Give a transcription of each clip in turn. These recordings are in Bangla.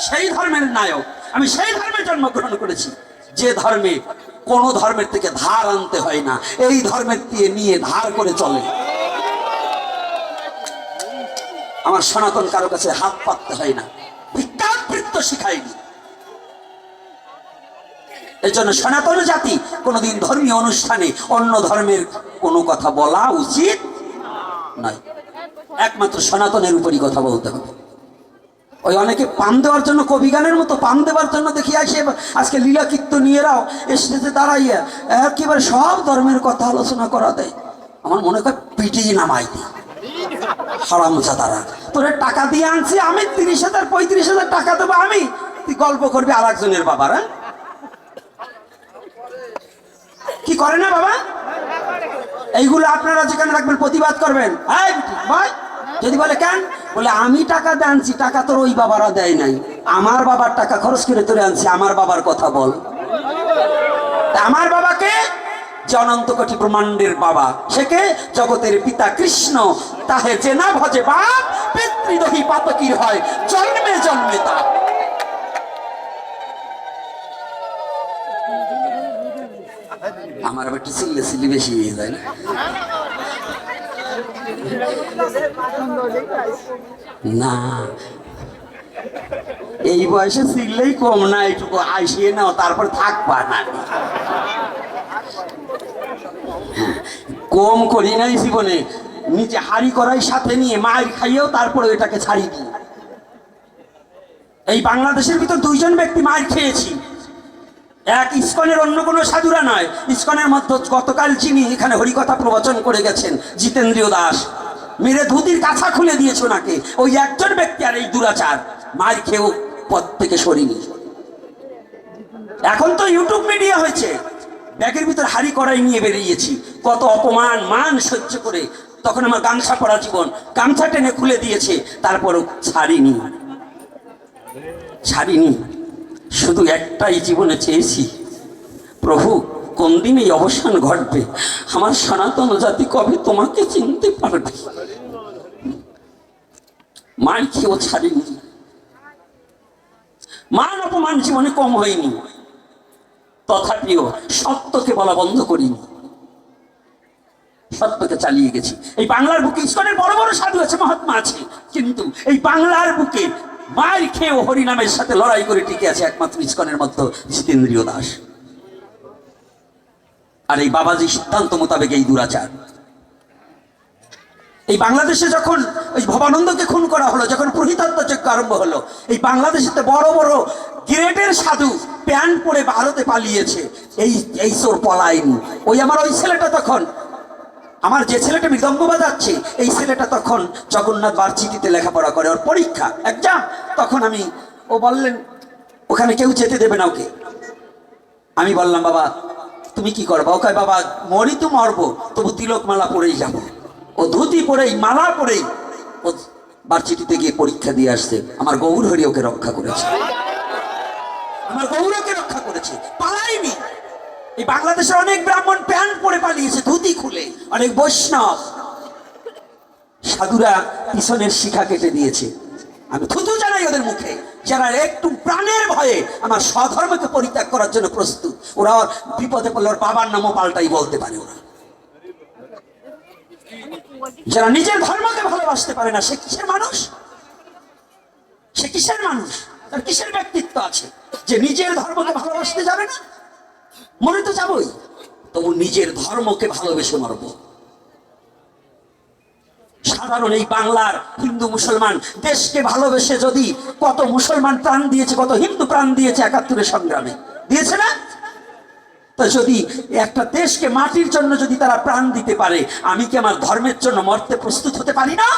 সেই ধর্মের নায়ক, আমি সেই ধর্মে জন্মগ্রহণ করেছি যে ধর্মে কোন ধর্মের থেকে ধার আনতে হয় না, এই ধর্মের দিয়ে নিয়ে ধার করে চলে। আমার সনাতন কারো কাছে হাত পাততে হয় না, ভিক্ষাবৃত্ত শিখায়নি। এই জন্য সনাতন জাতি কোনোদিন ধর্মীয় অনুষ্ঠানে অন্য ধর্মের কোনো কথা বলা উচিত নয়, একমাত্র সনাতনের উপরই কথা বলতে হবে। ওই অনেকে পান দেওয়ার জন্য, কবি গানের মতো পান দেওয়ার জন্য দেখি আসে আজকে লীলা কীর্তনীয়রাও স্টেজে দাঁড়াইয়া একেবারে সব ধর্মের কথা আলোচনা করা দেয়। আমার মনে হয় পিটিয়ে নামাই দিই, হারামজাদারা, তোরে টাকা দিয়ে আনছি আমি, 30,000 35,000 টাকা দেবো আমি, তুই গল্প করবি আর একজনের বাবার। কি করে না বাবা? এইগুলো আপনারা যেখানে রাখবেন প্রতিবাদ করবেন। ভাই যদি বলে কেন, বলে আমি টাকা দিয়ে আনছি, টাকা তোর ওই বাবারা দেয় নাই, আমার বাবার টাকা খরচ করে তোরে আনছি, আমার বাবার কথা বল। আমার বাবাকে যে অনন্ত কোটি ব্রহ্মাণ্ডের বাবা, সে কে? জগতের পিতা কৃষ্ণ, তাহে যে না ভজে বাপ, পিতৃদহী পাতকীর হয় জন্মে জন্মে তা। আমার আবার একটু চিল্লে চিল্লি বেশি হয়ে যায় না? না, এই বয়সে চিল্লেই কম না, এইটুকু আসিয়ে নাও, তারপর থাকবা না। কম করি নাই জীবনে, নিজে হাড়ি করাই সাথে নিয়ে মায়ের খাইয়েও তারপরে এটাকে ছাড়িয়ে দিই। এই বাংলাদেশের ভিতর 2 জন ব্যক্তি মায়ের খেয়েছি, এক ইসকনের, অন্য কোনো সাধুরা নয়। ইসকনের মধ্যে গতকাল যিনি এখানে হরিকথা প্রবচন করে গেছেন, জিতেন্দ্রীয় দাস, মেরে ধুতির কাছা খুলে দিয়েছে ওনাকে, ওই একজন ব্যক্তি। আর এই দুরাচার মায়ের খেয়েও পদ থেকে সরিনি। এখন তো ইউটিউব মিডিয়া হয়েছে, ব্যাগের ভিতর হাড়ি কড়াই নিয়ে বেরিয়েছি, কত অপমান মান সহ্য করে। তখন আমার গামছা পরা জীবন, গামছা টেনে খুলে দিয়েছে, তারপরও ছাড়িনি। শুধু একটাই জীবনে চেয়েছি, প্রভু কোন দিন এই অবসান ঘটবে, আমার সনাতন জাতি কবে তোমাকে চিনতে পারবে। মান খেয়েও ছাড়িনি, মান অপমান জীবনে কম হয়নি, তথাপিও সত্যকে বলা বন্ধ করিনি, সত্যকে চালিয়ে গেছি। এই বাংলার বুকে ইসকনের বড় বড় সাধু আছে, মহাত্মা আছে, কিন্তু এই বাংলার বুকে মায়ের খেয়েও হরিনামের সাথে লড়াই করে টিকে আছে একমাত্র ইসকনের মধ্যে জিতেন্দ্রীয় দাস। আর এই বাবাজি সিদ্ধান্ত মোতাবেক এই দুরাচার। এই বাংলাদেশে যখন ওই ভবানন্দকে খুন করা হলো, যখন পুরোহিতত্ব যজ্ঞ আরম্ভ হলো, এই বাংলাদেশে বড় বড় গ্রেডের সাধু প্যান্ট পরে ভারতে পালিয়েছে, এই চোর পলায়নি। ওই আমার ওই ছেলেটা তখন, আমার যে ছেলেটা মৃদঙ্গ বাজাচ্ছে, এই ছেলেটা তখন জগন্নাথ ভার্সিটিতে লেখাপড়া করে, ওর পরীক্ষা এক্সাম। তখন ও বললেন ওখানে কেউ যেতে দেবে না ওকে। আমি বললাম বাবা তুমি কি করবা? ওকে বাবা মরি তো মরবো, তবু তিলক মালা পরেই যাবো। ও ধুতি পরেই, মালা পরেই ও ভার্সিটিতে গিয়ে পরীক্ষা দিয়ে আসছে। আমার গৌর হরি ওকে রক্ষা করেছে, আমার গৌরকে রক্ষা করেছে, পালাইনি। এই বাংলাদেশে অনেক ব্রাহ্মণ প্যান্ট পরে পালিয়েছে, ধুতি খুলে, অনেক বৈষ্ণব সাধুরা পিছনের শিখা কেটে দিয়েছে। আমি থুতু জানাই ওদের মুখে, যারা একটু প্রাণের ভয়ে আমার স্বধর্মকে পরিত্যাগ করার জন্য প্রস্তুত। ওরা বিপদে পড়লে ওর বাবার নামও পাল্টাই বলতে পারে। ওরা যারা নিজের ধর্মকে ভালোবাসতে পারে না, সে কিসের মানুষ? সে কিসের মানুষ? তার কিসের ব্যক্তিত্ব আছে যে নিজের ধর্মকে ভালোবাসতে যাবে না? মরে তো যাবই, তবু নিজের ধর্মকে ভালোবেসে মরব। সাধারণ এই বাংলার হিন্দু মুসলমান দেশকে ভালোবেসে যদি কত মুসলমান প্রাণ দিয়েছে, কত হিন্দু প্রাণ দিয়েছে ৭১-এর সংগ্রামে, দিয়েছে না? তো যদি একটা দেশকে মাটির জন্য যদি তারা প্রাণ দিতে পারে, আমি কি আমার ধর্মের জন্য মরতে প্রস্তুত হতে পারি না?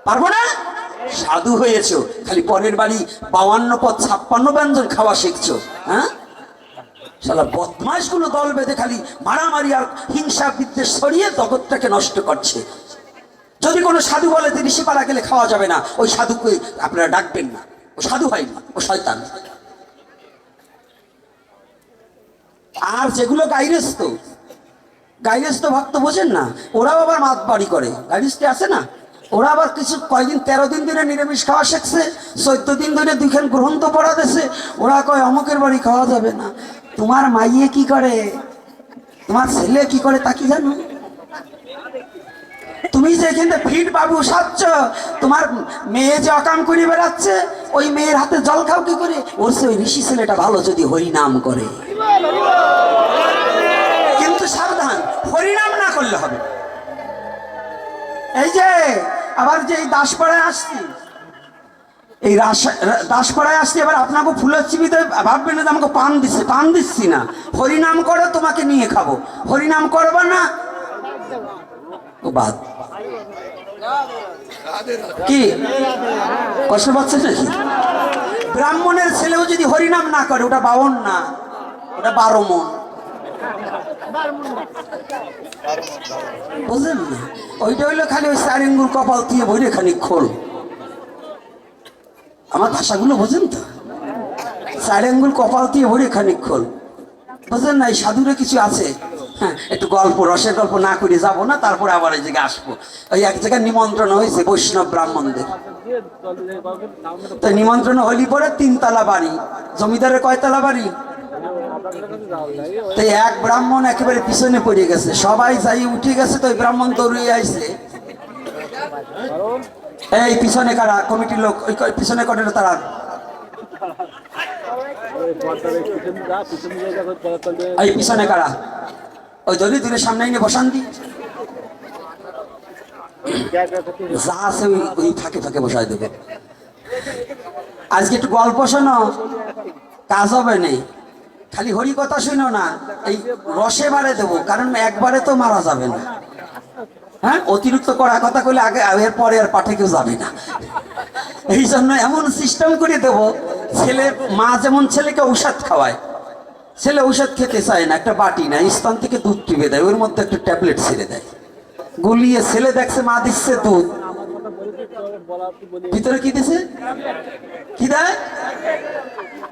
পারবো না? সাধু হয়েছ, খালি পরের বাড়ি ৫২ পদ ৫৬ ব্যঞ্জন খাওয়া শিখছো। হ্যাঁ, শালা বদমাশ গুলো দল বেঁধে খালি মারামারি আর হিংসা বিদ্বেষ ছড়িয়ে জগৎটাকে নষ্ট করছে। যদি কোনো সাধু বলে যে ঋষিপাড়া গেলে খাওয়া যাবে না, ওই সাধুকে আপনারা ডাকবেন না, ও সাধু হয়নি, ও শয়তান। আর যেগুলো গাইরেস্ত ভক্ত বোঝেন না, ওরাও আবার মাত বাড়ি করে। গাইরেস্তে আছে না, ওরা আবার কিছু কয়দিন 13 দিন ধরে নিরামিষ খাওয়া শিখছে, 14 দিন ধরে দুইখান গ্রন্থ পড়া দিছে। ওরা কয় অমুকের বাড়ি খাওয়া যাবে না। তোমার মাইয়ে কি করে, তোমার ছেলে কি করে তা কি জানো? তুমি যে এখানে ফিট বাবু সাচ্ছ, তোমার মেয়ে যে অকাম করে বেড়াচ্ছে, ওই মেয়ের হাতে জল খাও কি করে? ওর সে ওই ঋষি ছেলেটা ভালো যদি হরিনাম করে। কিন্তু সাবধান, হরিনাম না করলে হবে। এই যে আবার যে এই দাসপাড়ায় আসছি, এই দাসপাড়ায় আসছি, এবার আপনাকে ফুলের চিবিতে ভাববেন না আমাকে পান দিচ্ছে, পান দিচ্ছি না। হরিনাম করো, তোমাকে নিয়ে খাবো। হরিনাম করবা না ও বাদ কি কষ্ট পাচ্ছে নাকি? ব্রাহ্মণের ছেলেও যদি হরিনাম না করে, ওটা 52 না, ওটা 12 মন। বুঝলেন না? ওইটা হইলো খালি ওই 4 আঙ্গুল কপাল দিয়ে ভরে খালি খোল। আমার ভাষাগুলো বোঝেন তো? 4 আঙ্গুল কপাল দিয়ে ভরে খানি খোল, বুঝলেন না? এই সাধুরে কিছু আছে। হ্যাঁ, একটু গল্প, রসের গল্প না করে যাবো না, তারপরে আবার এই জায়গায় আসবো। ওই এক জায়গায় নিমন্ত্রণ হয়েছে বৈষ্ণব ব্রাহ্মণদের। তো নিমন্ত্রণ হলি পরে 3 তলা বাড়ি। জমিদারের কয়তলা বাড়ি? তো এক ব্রাহ্মণ একেবারে পিছনে পড়ে গেছে, সবাই যাই উঠে গেছে, তো ওই ব্রাহ্মণ দৌড়িয়ে আইছে। এই পিছনে কারা? কমিটির লোক। ওই পিছনে কটের তারা এই পিছনে কারা? ওই দলি দূরে সামনে নিয়ে বসান দি, যা আছে ওই ফাঁকে ফাঁকে বসাই দেবে। আজকে একটু গল্প শোনো, কাজ হবে নেই। খালি হরি কথা শুনো না, এই রসে বাড়ে দেবো, কারণ একবারে তো মারা যাবে না। হ্যাঁ, অতিরিক্ত করা কথা কইলে আগে এর পরে আর পাঠে কেউ যাবে না। এই জন্য এমন সিস্টেম করে দেবো, ছেলে মা যেমন ছেলেকে ঔষধ খাওয়ায়, ছেলে ঔষধ খেতে চায় না, একটা বাটি না, স্তন থেকে দুধ টিপে দেয়, ওর মধ্যে একটা ট্যাবলেট ছেড়ে দেয়, গুলিয়ে ছেলে দেখছে মা দিচ্ছে দুধ, ভিতরে কি দিছে? কি দেয়?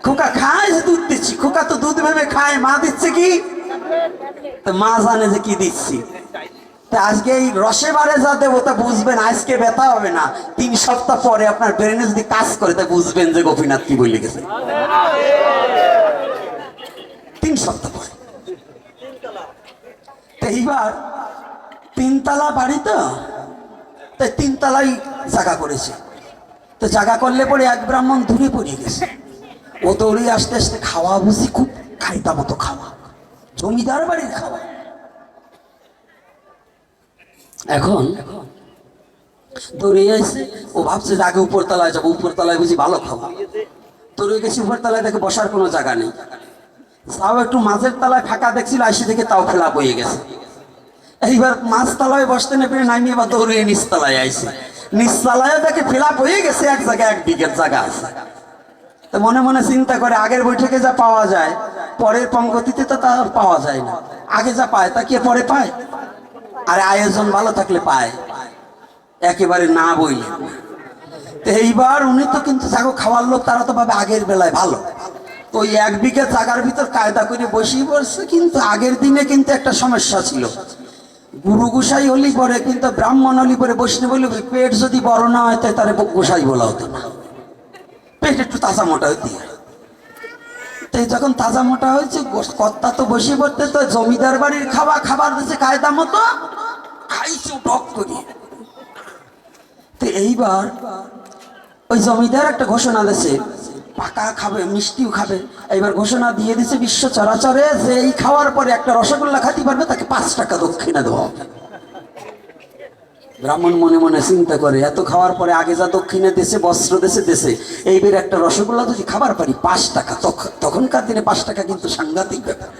খোকা খায়, দুধ দিচ্ছি। খোকা তো দুধ ভেবে খায়, মা দিচ্ছে কি? তো মা জানে যে কি দিচ্ছি। তা আজকে এই রসে বারে যা দেবো তা বুঝবেন, আজকে ব্যথা হবে না, 3 সপ্তাহ পরে আপনার ব্রেনে যদি কাজ করে তা বুঝবেন যে গোপীনাথ কি বলে গেছে। 3 সপ্তাহ পরে। এইবার 3 তলা বাড়ি, তো তাই 3 তলাই জায়গা করেছে। তো জায়গা করলে পরে এক ব্রাহ্মণ দূরে পড়ে গেছে, ও দৌড়িয়ে আসতে আসতে খাওয়া বুঝি খুব খাইতা মতো খাওয়া, জমিদার বাড়ির খাওয়া। এখন দৌড়িয়ে আসছে, ও ভাবছে যে আগে উপর তলায় যাবো, উপর তলায় বুঝি ভালো খাওয়া। দৌড়িয়ে গেছি উপর তলায়, দেখে বসার কোনো জায়গা নেই। তাও একটু মাঝের তলায় ফাঁকা দেখছিল, এসে দেখে তাও ফেলা বয়ে গেছে। এইবার মাছ তলায় বসতে নেপে নামিয়ে এবার দৌড়িয়ে নিচতলায় আইছে। নিচতলায় দেখে ফেলা বয়ে গেছে, এক জায়গায় 1 বিঘের জায়গা আছে। তো মনে মনে চিন্তা করে, আগের বৈঠকে যা পাওয়া যায় পরের পঙ্গতিতে তো তা পাওয়া যায় না, আগে যা পায় তা কি পরে পায়? আর আয়োজন ভালো থাকলে পায়, একেবারে না বইলে। তো এইবার উনি তো কিন্তু জাগো খাওয়ার লোক, তারা তো ভাবে আগের বেলায় ভালো। তো ওই 1 বিঘে জায়গার ভিতর কায়দা করে বসেই পড়ছে। কিন্তু আগের দিনে কিন্তু একটা সমস্যা ছিল, গুরু গোসাই হলি পরে, কিন্তু ব্রাহ্মণ হলি পরে বসলে বলি পেট যদি বড় না হয় তাই তারে গোসাই বলা হতো না, পেট একটু তাজা মোটা হইতে। তাই যখন তাজা মোটা হয়েছে, কর্তা তো বসে পড়তে, তো জমিদার বাড়ির খাবার দিচ্ছে কায়দা মতো, খাইছে টক করে। তো এইবার ওই জমিদার একটা ঘোষণা দিয়েছে, পাকা খাবে, মিষ্টিও খাবে। এইবার ঘোষণা দিয়ে দিছে বিশ্ব চরাচরে যে এই খাওয়ার পরে একটা রসগোল্লা খাইতে পারবে তাকে 5 টাকা দক্ষিণা দেওয়া হবে। ব্রাহ্মণ মনে মনে চিন্তা করে, এত খাওয়ার পরে আগে যা দক্ষিণে দেশে, বস্ত্র দেশে, এইবার একটা রসগোল্লা যদি খাবার পারি 5 টাকা, তখনকার দিনে 5 টাকা কিন্তু সাংঘাতিক ব্যাপার।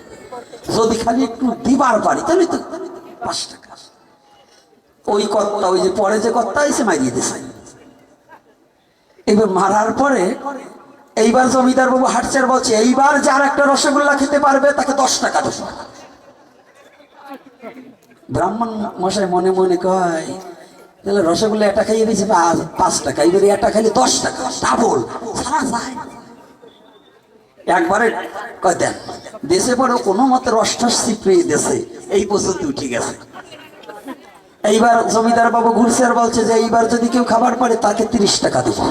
যদি খালি একটু দিবার পারি তাহলে তো 5 টাকা। ওই কর্তা, ওই যে পরে যে কর্তা এসে মারিয়ে দিয়েছে। এবার মারার পরে এইবার জমিদার বাবু হাটচার বলছে, এইবার যার একটা রসগোল্লা খেতে পারবে তাকে 10 টাকা দেব। ব্রাহ্মণ মশাই মনে মনে কয়, তাহলে রসগোল্লা এটা খাইয়ে দিয়েছে 5 টাকা, এবারে এটা খাইলে 10 টাকা, ডাবল সারা যায়। একবারে কয় দেন, দেশে পরে কোনো মতে রসটা চিপড়ে দেশে এই পর্যন্ত উঠে গেছে। এইবার জমিদার বাবু ঘুরছে আর বলছে যে এইবার যদি কেউ খাবার পারে তাকে 30 টাকা দেবো।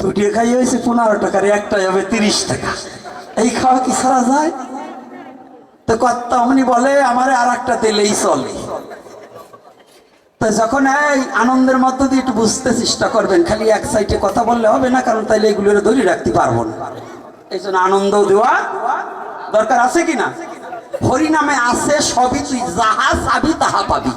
দুটি খাই হয়েছে 15 টাকার, একটাই হবে 30 টাকা। এই খাওয়া কি সারা যায়? তো কর্তা অমনি বলে আমারে আর একটা দিলেই চলে। তো যখন এই আনন্দের মধ্য দিয়ে একটু বুঝতে চেষ্টা করবেন, খালি এক সাইডে কথা বললে হবে না, কারণ তাইলে এগুলো ধরে রাখতে পারবো না। এই জন্য আনন্দ দেওয়া দরকার আছে কিনা? হরি নামে আছে সবই, তুই যাহা চাবি তাহা পাবি।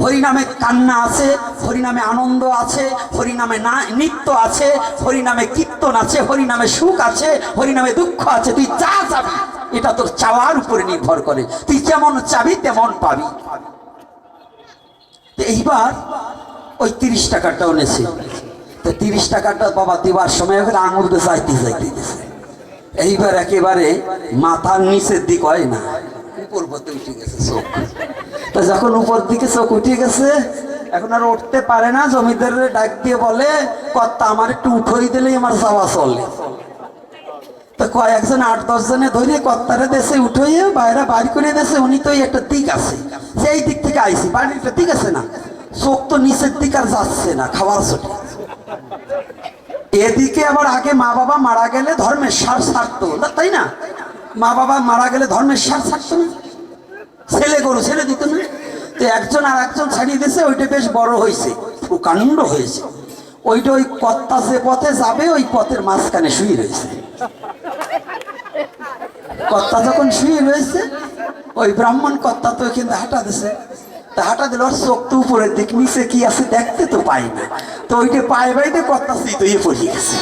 হরি নামে কান্না আছে, হরি নামে আনন্দ আছে, হরি নামে নৃত্য আছে, হরি নামে কীর্তন আছে, হরি নামে সুখ আছে, হরি নামে দুঃখ আছে। তুই যা চাবি এটা তোর চাওয়ার উপরে নির্ভর করে, তুই যেমন চাবি তেমন পাবি। এইবার ওই 30 টাকাটাও নেছে। তো 30 টাকাটা বাবা দিবার সময় আঙুল তো যাইতে যাইতে দিছে। এইবার একেবারে মাথার নিচের দিক হয় না, উপর পথে উঠে গেছে চোখ। তো যখন উপর দিকে চোখ উঠে গেছে, এখন আর উঠতে পারে না। জমিদার ডাক দিয়ে বলে কর্তা আমার একটু উঠোই দিলেই আমার যাওয়া চলে। তো কয়েকজন 8-10 জনে ধরে কর্তারে দেশে উঠোইয়ে বাইরে বাড়ি করে দেশে। উনি তো একটা দিক আছে, সেই দিক থেকে আইসি, বাড়ির একটা দিক আছে না, চোখ তো নিচের দিক আর যাচ্ছে না খাবার ছোটে। এদিকে আবার আগে মা বাবা মারা গেলে ধর্মের সার ছাড়তো, তাই না? মা বাবা মারা গেলে ধর্মের সার ছাড়তো না, ছেলে গরু ছেড়ে দিত না। তো একজন আর একজন ছাড়িয়ে দিয়েছে, ওইটা বেশ বড় হয়েছে, প্রকাণ্ড হয়েছে। ওইটা ওই কর্তা যে পথে যাবে ওই পথের মাঝখানে শুয়ে রয়েছে। কর্তা যখন শুয়ে রয়েছে, ওই ব্রাহ্মণ কর্তা তো কিন্তু হাঁটা দিছে। তা হাঁটা দিল, ওর চোখ তো উপরের দিক, নিচে কি আছে দেখতে তো পাই না। তো ওইটা পায়ে বাইতে কর্তা শীত হয়ে পড়ে গেছে।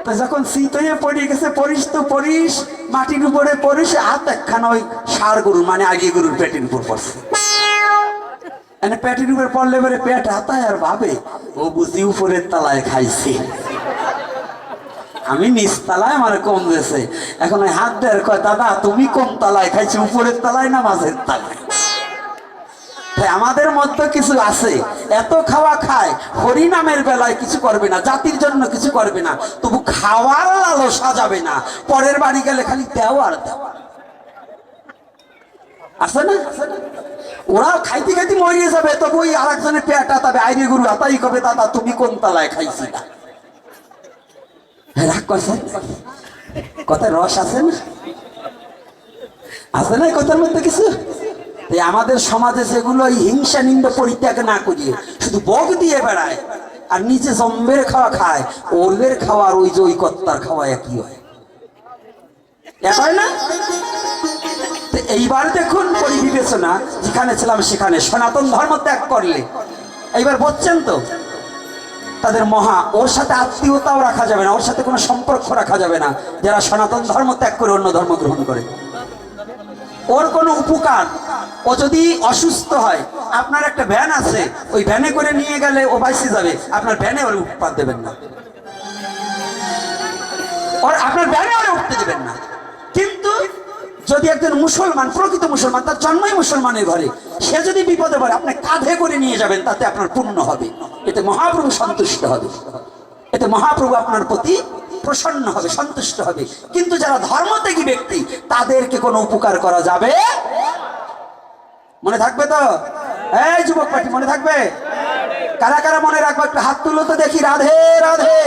তো যখন শীত হয়ে পড়ে গেছে, পড়িস তো পড়িস, মাটির উপরে পড়িস, হাত একখানা ওই ষাঁড় গরুর মানে আগে গরুর পেটের উপর পড়ছে। পেটের উপর পড়লে পরে পেট হাতায় আর ভাবে ও বুঝি উপরের তলায় খাইছে, আমি নিচ তলায় আমার কম দিয়েছে। এখন ওই হাত দেয় কয় দাদা তুমি কোন তলায় খাইছো, উপরের তলায় না মাঝের তলায়? আমাদের মধ্যে কিছু আছে এত খাওয়া খায়, হরি নামের বেলায় কিছু করবে না, জাতির জন্য কিছু করবে না, তবু খাওয়ার লালসা যাবে না। পরের বাড়ি গেলে খালি দেওয়া আর দেওয়া আছে না? ওরা খাইতে খাইতে মরিয়ে যাবে, তবু ওই আর একজনের পেট হাতাবে, আইরে গরু হাতাই কবে দাদা তুমি কোন তলায় খাইছি না। রাগ করছে, কথার রস আছে না? আছে না কথার মধ্যে কিছু? আমাদের সমাজে যেগুলো হিংসা নিন্দা পরিত্যাগ না করিয়ে শুধু বক দিয়ে বেড়ায় আর নিচে জম্বের খাওয়া খায়, ওদের খাওয়ার ওই যে ওই কর্তার খাওয়া একই হয়, এক হয় না? এইবার দেখুন পরিবিবেচনা, যেখানে ছিলাম সেখানে সনাতন ধর্ম ত্যাগ করলে এইবার বলছেন তো তাদের মহা, ওর সাথে আত্মীয়তাও রাখা যাবে না, ওর সাথে কোনো সম্পর্ক রাখা যাবে না যারা সনাতন ধর্ম ত্যাগ করে অন্য ধর্ম গ্রহণ করে। ওর কোনো উপকার, ও যদি অসুস্থ হয়, আপনার একটা ভ্যান আছে, ওই ভ্যানে করে নিয়ে গেলে ও বাইসে যাবে, আপনার ভ্যানে ওর উপকার দেবেন না, ওর আপনার ভ্যানে ওরা উঠতে দেবেন না। কিন্তু যদি একজন মুসলমান, প্রকৃত মুসলমান, তার জন্মই মুসলমানের ঘরে, সে যদি বিপদে পড়ে আপনি কাঁধে করে নিয়ে যাবেন, তাতে আপনার পুণ্য হবে, এতে মহাপ্রভু সন্তুষ্ট হবে, এতে মহাপ্রভু আপনার প্রতি প্রসন্ন হবে, সন্তুষ্ট হবে। কিন্তু যারা ধর্মত্যাগী ব্যক্তি তাদেরকে কোনো উপকার করা যাবে, মনে থাকবে তো? এই যুবক পার্টি মনে থাকবে? কারা কারা মনে রাখবে একটু হাত তুলো তো দেখি, রাধে রাধে।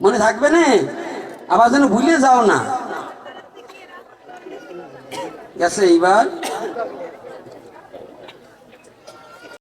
মনে থাকবে না? আবার যেন ভুলে যাও না। গেছে এইবার।